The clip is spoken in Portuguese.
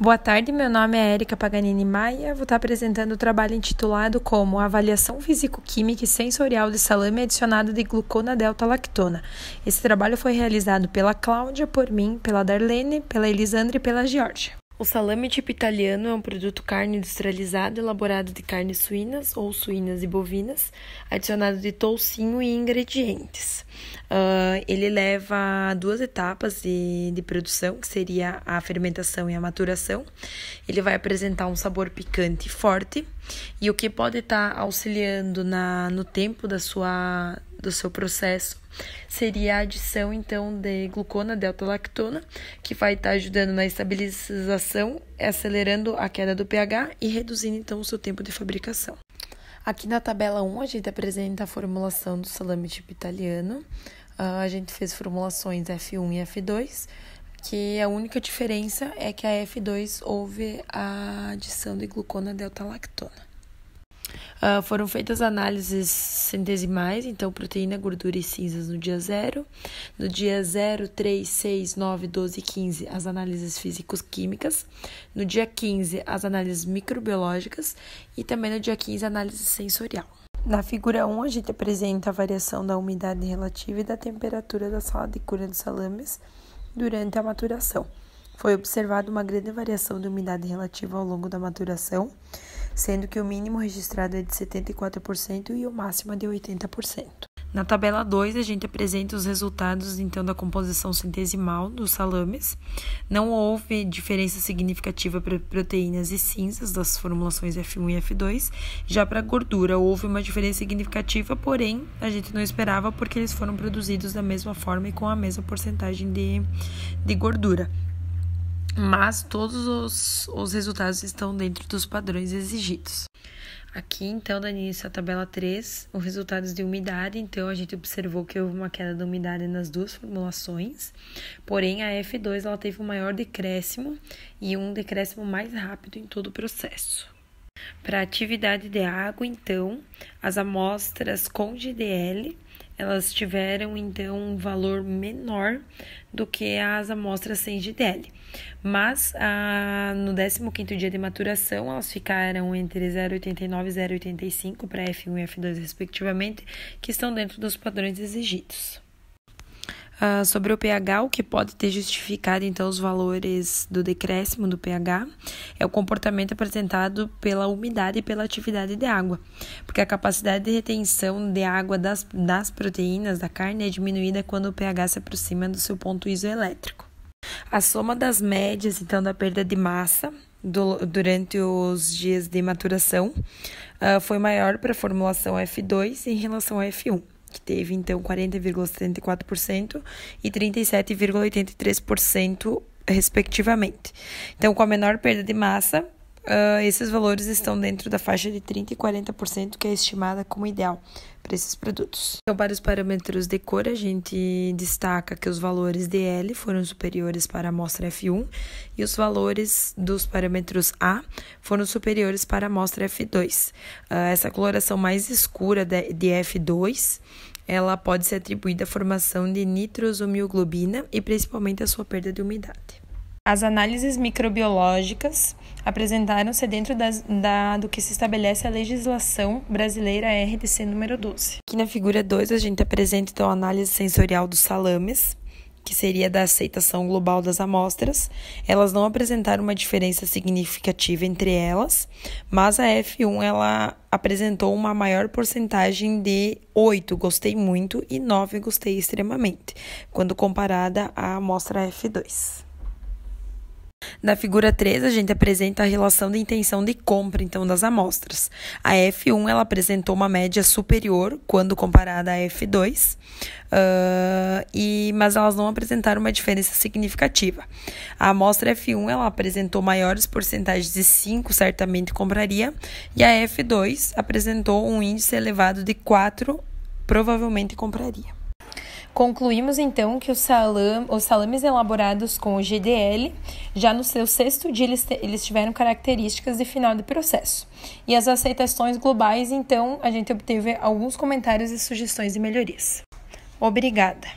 Boa tarde, meu nome é Érica Paganini Maia, vou estar apresentando o trabalho intitulado como Avaliação Físico-Química e Sensorial de Salame adicionado de glucona delta-lactona. Esse trabalho foi realizado pela Cláudia, por mim, pela Darlene, pela Elisandra e pela Georgia. O salame tipo italiano é um produto carne industrializado elaborado de carnes suínas ou suínas e bovinas, adicionado de toucinho e ingredientes. Ele leva 2 etapas de produção, que seria a fermentação e a maturação. Ele vai apresentar um sabor picante e forte, e o que pode estar auxiliando no tempo do seu processo seria a adição, então, de glucona delta-lactona, que vai estar ajudando na estabilização, acelerando a queda do pH e reduzindo, então, o seu tempo de fabricação. Aqui na tabela 1, a gente apresenta a formulação do salame tipo italiano. A gente fez formulações F1 e F2, que a única diferença é que a F2 houve a adição de glucona delta-lactona. Foram feitas análises centesimais, então proteína, gordura e cinzas no dia 0. No dia 0, 3, 6, 9, 12 e 15, as análises físico-químicas. No dia 15, as análises microbiológicas. E também no dia 15, a análise sensorial. Na figura 1, a gente apresenta a variação da umidade relativa e da temperatura da sala de cura de salames durante a maturação. Foi observada uma grande variação de umidade relativa ao longo da maturação, sendo que o mínimo registrado é de 74% e o máximo é de 80%. Na tabela 2, a gente apresenta os resultados, então, da composição centesimal dos salames. Não houve diferença significativa para proteínas e cinzas das formulações F1 e F2. Já para a gordura, houve uma diferença significativa, porém, a gente não esperava porque eles foram produzidos da mesma forma e com a mesma porcentagem de gordura. Mas todos os resultados estão dentro dos padrões exigidos. Aqui, então, dá início à tabela 3, os resultados de umidade. Então, a gente observou que houve uma queda da umidade nas 2 formulações, porém, a F2 ela teve um maior decréscimo e um decréscimo mais rápido em todo o processo. Para a atividade de água, então, as amostras com GDL, elas tiveram, então, um valor menor do que as amostras sem GDL. Mas, no 15º dia de maturação, elas ficaram entre 0,89 e 0,85 para F1 e F2, respectivamente, que estão dentro dos padrões exigidos. Sobre o pH, o que pode ter justificado, então, os valores do decréscimo do pH é o comportamento apresentado pela umidade e pela atividade de água, porque a capacidade de retenção de água das proteínas da carne é diminuída quando o pH se aproxima do seu ponto isoelétrico. A soma das médias, então, da perda de massa durante os dias de maturação foi maior para a formulação F2 em relação a F1. Que teve, então, 40,74% e 37,83%, respectivamente. Então, com a menor perda de massa, esses valores estão dentro da faixa de 30% e 40%, que é estimada como ideal para esses produtos. Então, para os parâmetros de cor, a gente destaca que os valores de L foram superiores para a amostra F1 e os valores dos parâmetros A foram superiores para a amostra F2. Essa coloração mais escura de F2, ela pode ser atribuída à formação de nitrosomioglobina e principalmente à sua perda de umidade. As análises microbiológicas apresentaram-se dentro do que se estabelece a legislação brasileira RDC número 12. Aqui na figura 2, a gente apresenta, então, a análise sensorial dos salames, que seria da aceitação global das amostras. Elas não apresentaram uma diferença significativa entre elas, mas a F1 ela apresentou uma maior porcentagem de 8, gostei muito, e 9, gostei extremamente, quando comparada à amostra F2. Na figura 3, a gente apresenta a relação de intenção de compra, então, das amostras. A F1 ela apresentou uma média superior quando comparada à F2, mas elas não apresentaram uma diferença significativa. A amostra F1 ela apresentou maiores porcentagens de 5, certamente compraria, e a F2 apresentou um índice elevado de 4, provavelmente compraria. Concluímos, então, que os salames elaborados com o GDL, já no seu 6º dia, eles tiveram características de final de processo. E as aceitações globais, então, a gente obteve alguns comentários e sugestões de melhorias. Obrigada!